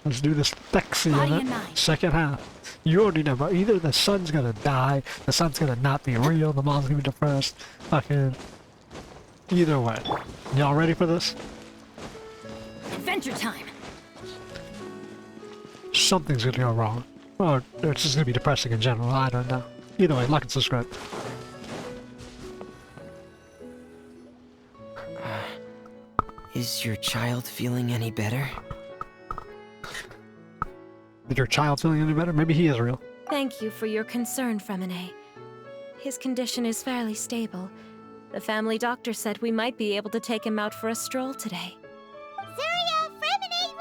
Let's do this 𝐿xie event. Second half. You already know, bro. Either the son's gonna die, the son's gonna not be real, the mom's gonna be depressed. Fucking. Either way. Y'all ready for this? Adventure time. Something's gonna go wrong. Or it's just gonna be depressing in general. I don't know. Either way, like and subscribe. Is your child feeling any better? Is your child feeling any better? Maybe he is real. Thank you for your concern, Fremine. His condition is fairly stable. The family doctor said we might be able to take him out for a stroll today. Zuria, Fremine,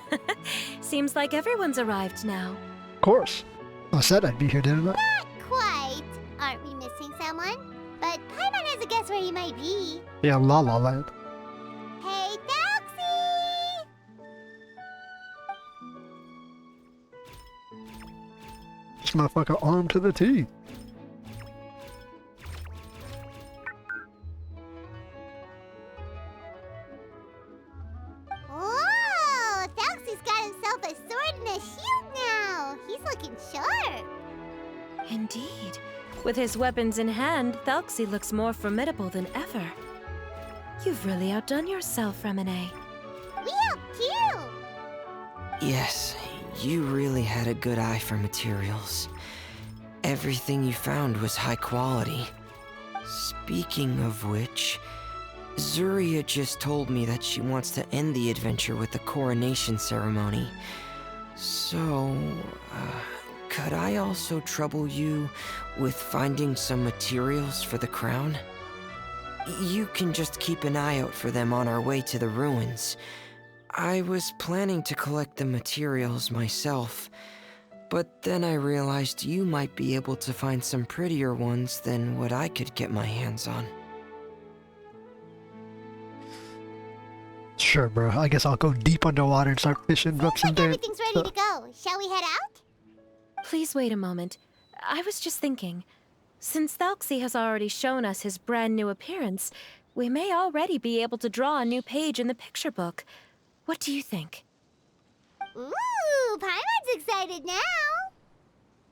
we're here! Seems like everyone's arrived now. Of course. I said I'd be here, didn't I? Not quite. Aren't we missing someone? But Paimon has a guess where he might be. Yeah, La La Land. Hey, Thelxie! This motherfucker armed to the teeth. Whoa! Thelxie's got himself a sword and a shield now. He's looking sharp. Indeed. With his weapons in hand, Thelxie looks more formidable than ever. You've really outdone yourself, Fremine. We helped too. Yes, you really had a good eye for materials. Everything you found was high quality. Speaking of which, Zuria just told me that she wants to end the adventure with the coronation ceremony. So, could I also trouble you with finding some materials for the crown? You can just keep an eye out for them on our way to the ruins. I was planning to collect the materials myself, but then I realized you might be able to find some prettier ones than what I could get my hands on. Sure, bro. I guess I'll go deep underwater and start fishing up some Like everything's ready to go. Shall we head out? Please wait a moment. I was just thinking. Since Thelxie has already shown us his brand new appearance, we may already be able to draw a new page in the picture book. What do you think? Ooh, Paimon's excited now.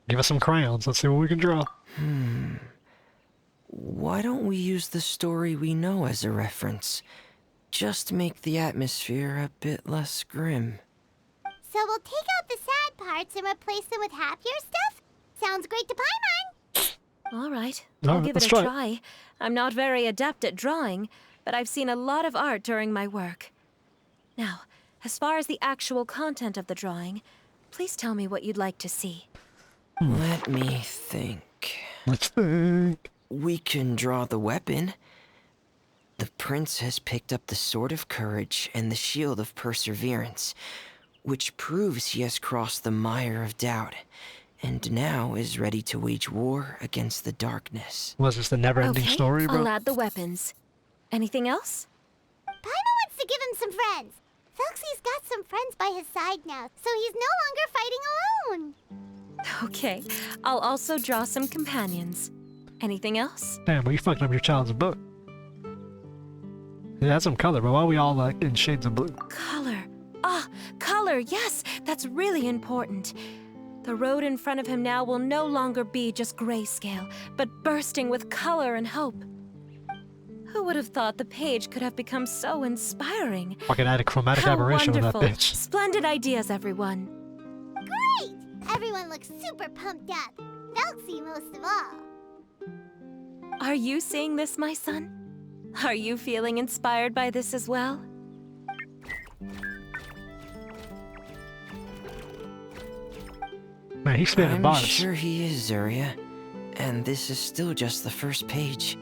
Give us some crayons. Let's see what we can draw. Why don't we use the story we know as a reference? Just make the atmosphere a bit less grim. So we'll take out the sad parts and replace them with happier stuff? Sounds great to Paimon. All right, All I'll right, give let's it a try it. try. I'm not very adept at drawing, but I've seen a lot of art during my work. Now, as far as the actual content of the drawing, please tell me what you'd like to see. Let me think. Let's think. We can draw the weapon. The prince has picked up the Sword of Courage and the Shield of Perseverance, which proves he has crossed the mire of doubt, and now is ready to wage war against the darkness. Was this the never-ending Okay, story, bro? I'll add the weapons. Anything else? Paimon wants to give him some friends. Thelxie's got some friends by his side now, so he's no longer fighting alone. Okay, I'll also draw some companions. Anything else? Damn, well, you fucked up your child's book. It had some color, but why are we all like in shades of blue? Color. Ah, color, yes, that's really important. The road in front of him now will no longer be just grayscale, but bursting with color and hope. Who would have thought the page could have become so inspiring? Fucking add a chromatic How aberration with that wonderful. bitch. Splendid ideas, everyone. Great! Everyone looks super pumped up. Thelxie most of all. Are you seeing this, my son? Are you feeling inspired by this as well? Man, he's spinning I'm bars. sure he is, Zuria. And this is still just the first page.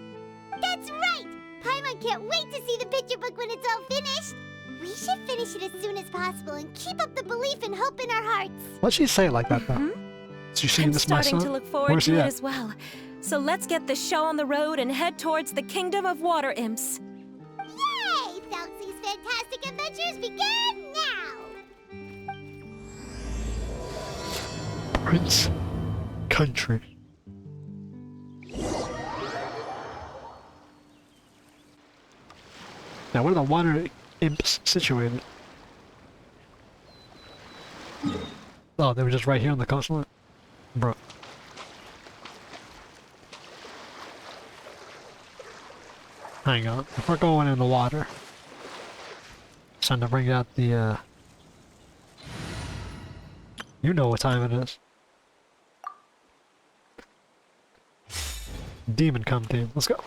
That's right! Paimon can't wait to see the picture book when it's all finished. We should finish it as soon as possible and keep up the belief and hope in our hearts. Why'd she say it like that, though? Hmm? Did you see I'm this, my starting son? to look forward Where's to he it at? as well. So let's get this show on the road and head towards the Kingdom of Water Imps. Yay! Thelxie's fantastic adventures begin now! Prince Country. Now, what are the water imps situated? Oh, they were just right here on the coastline? Bro. Hang on. If we're going in the water, it's time to bring out the, you know what time it is. Demon come team. Let's go.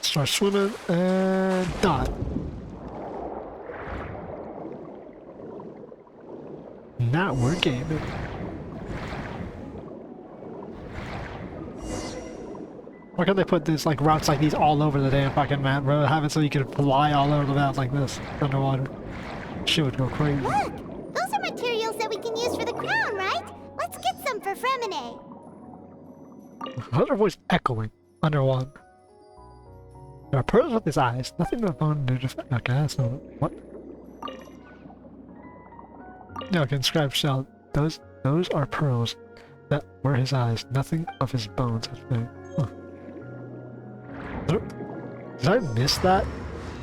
Start swimming and dive. Now we're gaming. Why can't they put this like routes like these all over the damn fucking map, bro? Have it so you can fly all over the map like this underwater. Shit would go crazy. Look! Those are materials that we can use for the crown, right? Let's get some for Fremine. How's her voice echoing underwater? There are pearls with his eyes. Nothing but bone to defend. Okay, that's not what. Yeah, okay, inscribed shell. Those are pearls that were his eyes. Nothing of his bones. Huh. Did I miss that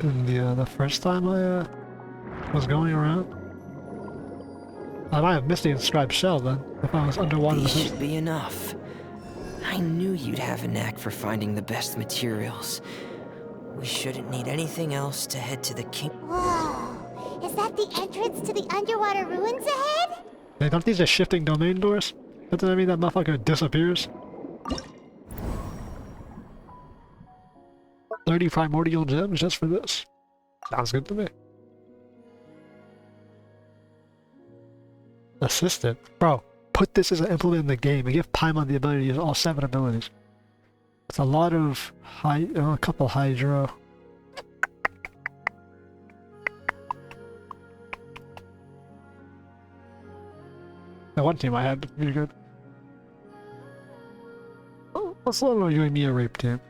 in the first time I was going around? I might have missed the inscribed shell then if I was underwater. These should be enough. I knew you'd have a knack for finding the best materials. We shouldn't need anything else to head to the king. Whoa! Is that the entrance to the underwater ruins ahead? Hey, don't these are shifting domain doors? Doesn't that mean that motherfucker disappears? 30 primordial gems just for this. Sounds good to me. Assistant. Bro, put this as an implement in the game and give Paimon the ability to use all 7 abilities. It's a lot of a couple hydro. That one team I had was pretty good. Oh, let's let you and me a rape team.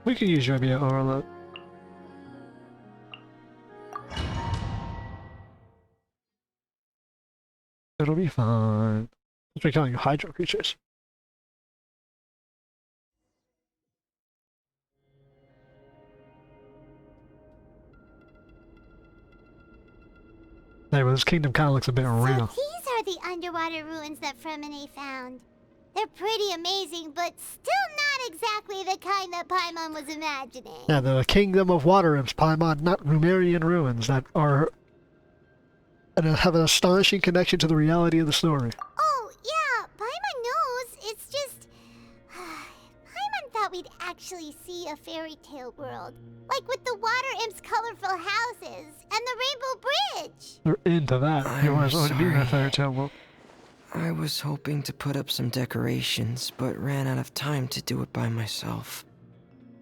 We can use your via overload. It'll be fine. Let's be killing hydro creatures. Hey, well, this kingdom kind of looks a bit real. So these are the underwater ruins that Fremine found. They're pretty amazing, but still not exactly the kind that Paimon was imagining. Yeah, the kingdom of water imps, Paimon, not Rumerian ruins that are and have an astonishing connection to the reality of the story. Oh, yeah, Paimon knows. It's just... Paimon thought we'd actually see a fairy tale world. Like with the water imps' colorful houses and the rainbow bridge. They're into that. You want to be in a fairy tale world. I was hoping to put up some decorations, but ran out of time to do it by myself.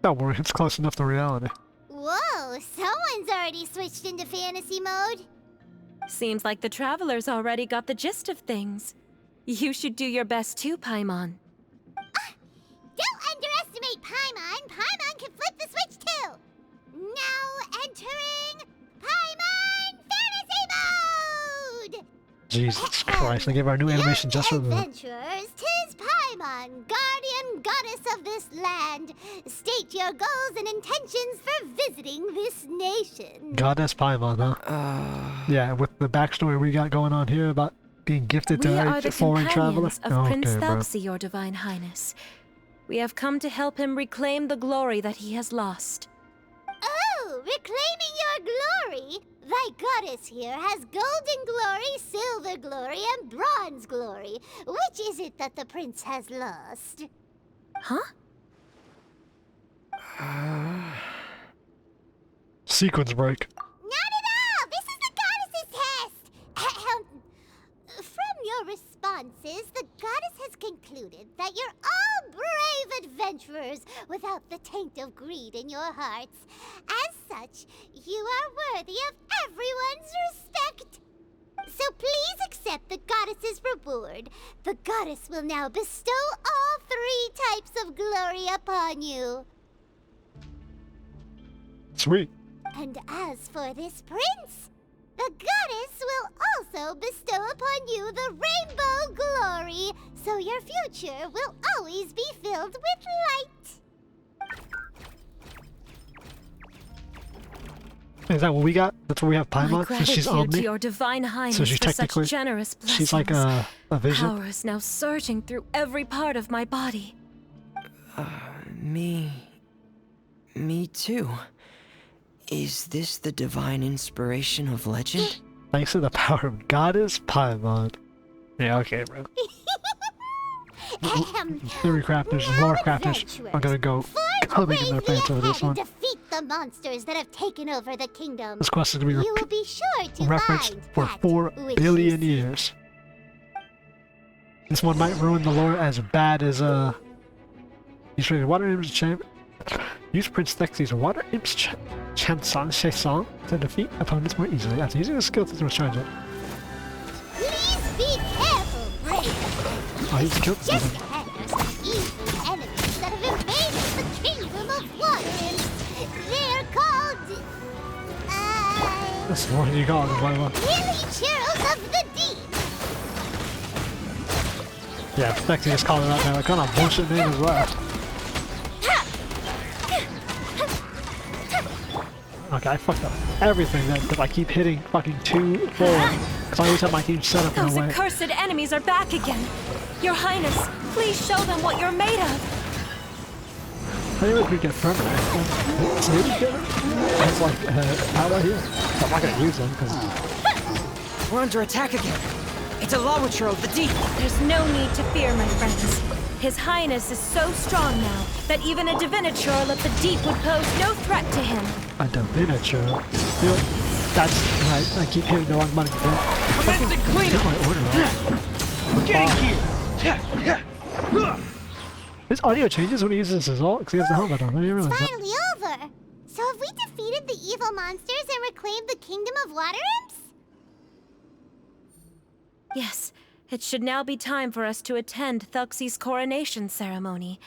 Don't worry, it's close enough to reality. Whoa, someone's already switched into fantasy mode. Seems like the travelers already got the gist of things. You should do your best too, Paimon. Don't underestimate Paimon. Paimon can flip the switch too. Now entering Paimon Fantasy Mode! Jesus Christ, they gave our new animation just for the... Adventurers, 'tis Paimon, guardian goddess of this land. State your goals and intentions for visiting this nation. Goddess Paimon, huh? Yeah, with the backstory we got going on here about being gifted to We are a the foreign traveler. companions of Prince Thelxie, your divine highness. We have come to help him reclaim the glory that he has lost. Oh, reclaiming your glory? Thy goddess here has golden glory, silver glory, and bronze glory. Which is it that the prince has lost? Huh? Sequence break. Not at all! This is the goddess's test! From your responses, the goddess has concluded that you're all brave adventurers without the taint of greed in your hearts. As such, you are worthy of everyone's respect. So please accept the goddess's reward. The goddess will now bestow all 3 types of glory upon you. Sweet. And as for this prince, the goddess will also bestow upon you the rainbow glory, so your future will always be filled with light. Is that what we got? That's what we have Paimon? My So she's gratitude to Omni? your divine highness So she's for such technically... generous blessings. She's like a vision? Power is now surging through every part of my body. Me too. Is this the divine inspiration of legend? Thanks to the power of Goddess Paimon. Yeah, okay, bro. Theory crafters and lore crafters are gonna go coming in their pants over this one. Defeat the monsters that have taken over the kingdom. This quest is gonna be You will be sure to referenced find for that 4 which billion you years. This one might ruin the lore as bad as use Water Imp's champ. Use Prince Thelxie's Water Imp's Chansong to defeat opponents more easily. After using the skill to recharge it. Please be careful, brave. Oh, he's killed Just someone. ahead are some evil enemies that have invaded the kingdom of water imps. They're called That's what you call them, why? 𝐿𝐻𝐿𝐷 of the deep. Yeah, Thelxie just called it out there. Like, kind of bullshit name as well. Okay, I fucked up everything then because I keep hitting fucking 2 forward. Because every time my team's set up in Those a way. accursed enemies are back again. Your Highness, please show them what you're made of. I think we get permanent. It's like, how about here? I'm not gonna use them because. We're under attack again. It's a 𝐿𝐻𝐿𝐷 of the deep. There's no need to fear, my friends. His Highness is so strong now that even a diviniture of the deep would pose no threat to him. A diviniture? You know, that's right. I keep hitting the wrong button. Commencing Get cleanup! my order right. We're getting here! His audio changes when he uses his ult because he has the helmet on. I didn't realize that. Finally over. So have we defeated the evil monsters and reclaimed the kingdom of water imps? Yes, it should now be time for us to attend Thelxie's coronation ceremony.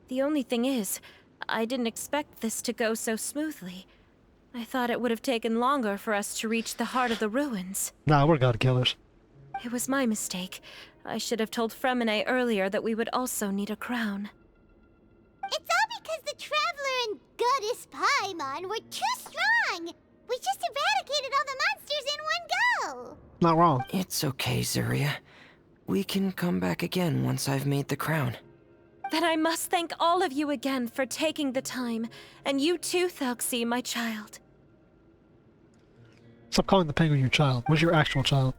The only thing is, I didn't expect this to go so smoothly. I thought it would have taken longer for us to reach the heart of the ruins. Nah, we're god killers. It was my mistake. I should have told Fremine earlier that we would also need a crown. It's all because the Traveler and Goddess Paimon were too strong. We just eradicated all the monsters in one go. Not wrong. It's okay, Zuriya. We can come back again once I've made the crown. Then I must thank all of you again for taking the time, and you too, Thelxie, my child. Stop calling the penguin your child. Where's your actual child?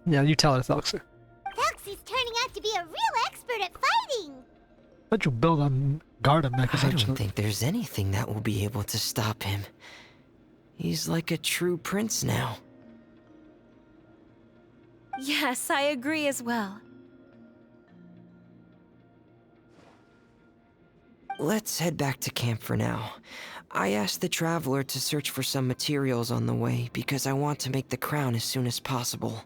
Yeah, you tell her, Thelxie. Thelxie's turning out to be a real expert at fighting. Why'd you build a garden mech I essentially? don't think there's anything that will be able to stop him. He's like a true prince now. Yes, I agree as well. Let's head back to camp for now. I asked the Traveler to search for some materials on the way because I want to make the crown as soon as possible.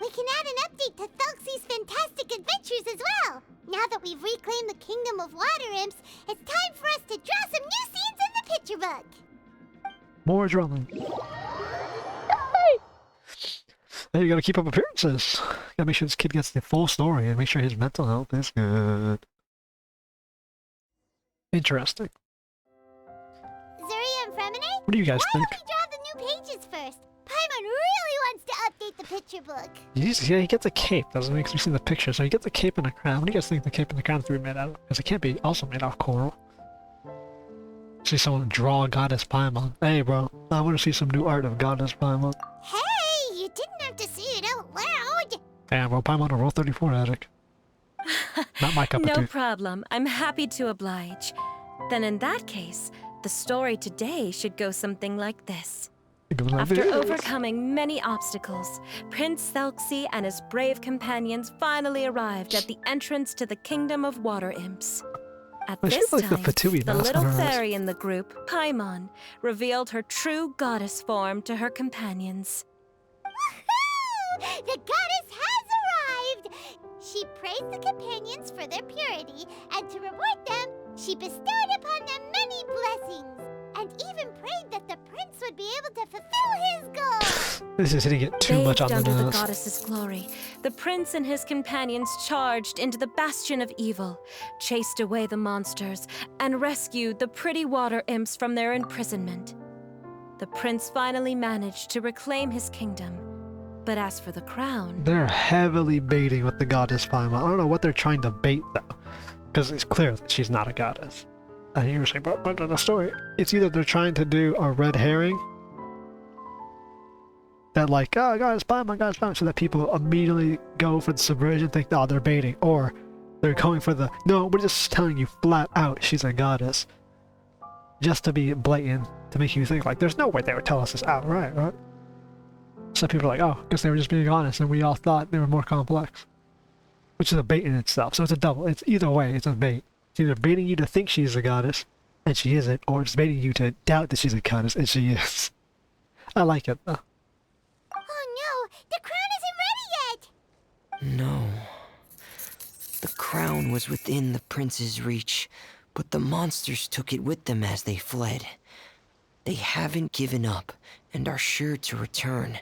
We can add an update to Thelxie's fantastic adventures as well. Now that we've reclaimed the kingdom of water imps, it's time for us to draw some new scenes in the picture book. More drawing. Hey, you gotta keep up appearances. Gotta make sure this kid gets the full story and make sure his mental health is good. Interesting. Zuriya and Fremine? What do you guys Why think? don't we draw the new pages first? Paimon really wants to update the picture book. Yeah, he gets a cape. Doesn't make me see the picture. So he gets a cape and a crown. What do you guys think the cape and the crown to be made out of? Because it can't be also made out of coral. See someone draw Goddess Paimon. Hey, bro. I want to see some new art of Goddess Paimon. Hey, you didn't have to say it out loud. Damn, bro. Paimon a roll 34 addict. Not my cup of No tea. problem. I'm happy to oblige. Then in that case, the story today should go something like this. It goes like After this. overcoming many obstacles, Prince Thelxie and his brave companions finally arrived at the entrance to the kingdom of water imps. At Well, this she's like the time, Fatui the mask little on her eyes. fairy in the group, PAIMON, revealed her true goddess form to her companions. Woohoo! The goddess has arrived! She praised the companions for their purity, and to reward them, she bestowed upon them many blessings, and even prayed that the prince would be able to fulfill his goal. This is hitting it too much on Bathed the under the nose. goddess's glory, the prince and his companions charged into the bastion of evil, chased away the monsters, and rescued the pretty water imps from their imprisonment. The prince finally managed to reclaim his kingdom. But as for the crown... They're heavily baiting with the goddess PAIMON. I don't know what they're trying to bait, though. Because it's clear that she's not a goddess. And you were saying, but in the story, it's either they're trying to do a red herring, that like, oh, goddess PAIMON, so that people immediately go for the subversion, think, oh, they're baiting. Or they're going for the, no, we're just telling you flat out she's a goddess. Just to be blatant, to make you think, like, there's no way they would tell us this outright, right? Some people are like, oh, I guess they were just being honest, and we all thought they were more complex. Which is a bait in itself, so it's a double. It's either way, it's a bait. It's either baiting you to think she's a goddess, and she isn't, or it's baiting you to doubt that she's a goddess, and she is. I like it, though. Oh no, the crown isn't ready yet! No. The crown was within the prince's reach, but the monsters took it with them as they fled. They haven't given up, and are sure to return,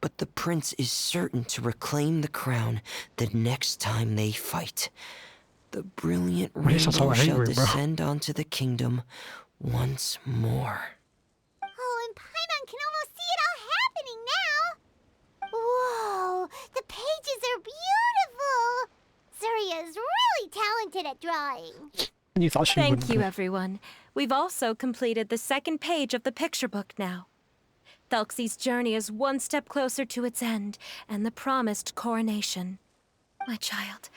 but the prince is certain to reclaim the crown the next time they fight. The brilliant rainbow shall descend onto the kingdom once more. Oh, and Paimon can almost see it all happening now! Whoa, the pages are beautiful! Zuria's really talented at drawing. You thought she Thank wouldn't you, be. everyone. We've also completed the second page of the picture book now. Thelxie's journey is one step closer to its end, and the promised coronation. My child,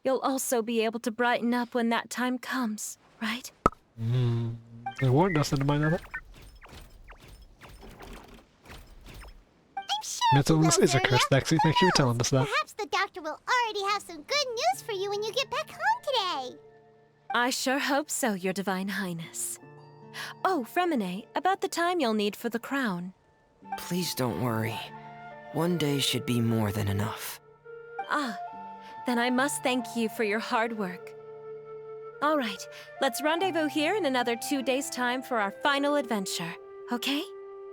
you'll also be able to brighten up when that time comes, right? They warned us into my level. I'm sure Mental illness you will, is a curse, Zuria. Thelxie. Thank you for telling us that. Perhaps the doctor will already have some good news for you when you get back home today. I sure hope so, Your Divine Highness. Oh, Fremine, about the time you'll need for the crown. Please don't worry. One day should be more than enough. Ah, then I must thank you for your hard work. All right, let's rendezvous here in another 2 days' time for our final adventure, okay?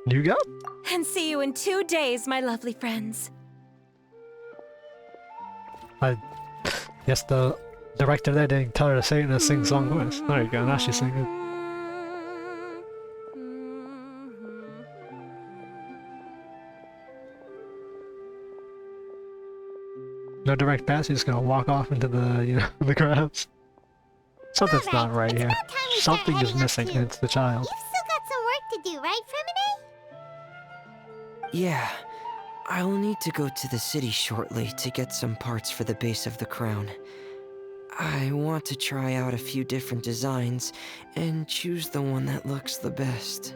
You go. And see you in 2 days, my lovely friends. I guess the director there didn't tell her to say it in a sing-song voice. There you go, now she's singing. No direct pass, he's just gonna walk off into the, you know, the crowds. Something's not right here. Something is missing, and it's the child. You've still got some work to do, right, Fremine? Yeah, I'll need to go to the city shortly to get some parts for the base of the crown. I want to try out a few different designs and choose the one that looks the best.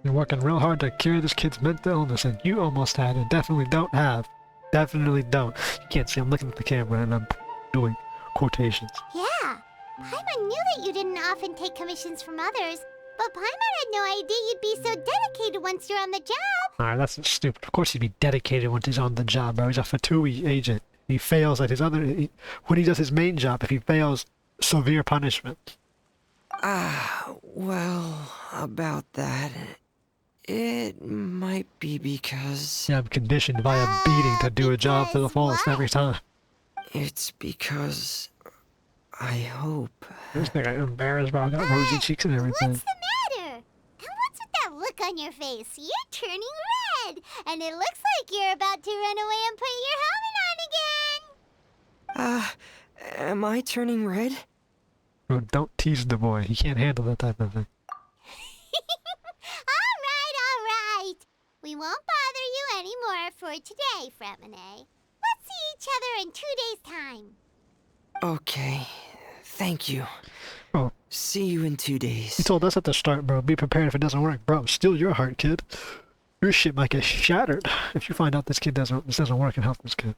You're working real hard to cure this kid's mental illness, and you almost had and definitely don't have. Definitely don't. You can't see I'm looking at the camera and I'm doing quotations. Yeah, Paimon knew that you didn't often take commissions from others, but Paimon had no idea you'd be so dedicated once you're on the job. Alright, that's stupid. Of course he'd be dedicated once he's on the job, bro. He's a Fatui agent. He fails at his other... when he does his main job, if he fails, severe punishment. Well, about that... It might be because... Yeah, I'm conditioned by a beating to do a job to the fullest what? every time. It's because... I hope... I just think I'm embarrassed, bro. I got rosy cheeks and everything. What's the matter? And what's with that look on your face? You're turning red, and it looks like you're about to run away and put your helmet on again. Am I turning red? Bro, don't tease the boy. He can't handle that type of thing. All right. We won't bother you anymore for today, Fremine. Let's see each other in 2 days' time. Okay. Thank you. Oh, See you in 2 days. he told us at the start, bro. Be prepared if it doesn't work. Bro, steal your heart, kid. Your shit might get shattered if you find out this doesn't work and help this kid.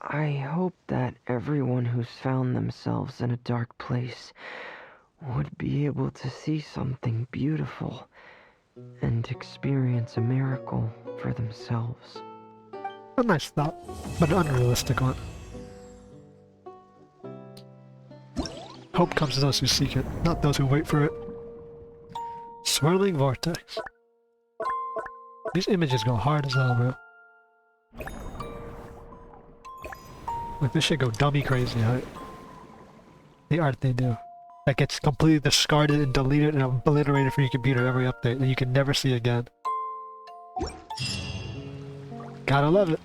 I hope that everyone who's found themselves in a dark place would be able to see something beautiful and experience a miracle for themselves. A nice thought, but an unrealistic one. Hope comes to those who seek it, not those who wait for it. Swirling vortex. These images go hard as hell, bro. Like, this shit go dummy crazy, right? The art they do. That gets completely discarded and deleted and obliterated from your computer every update that you can never see again. Gotta love it.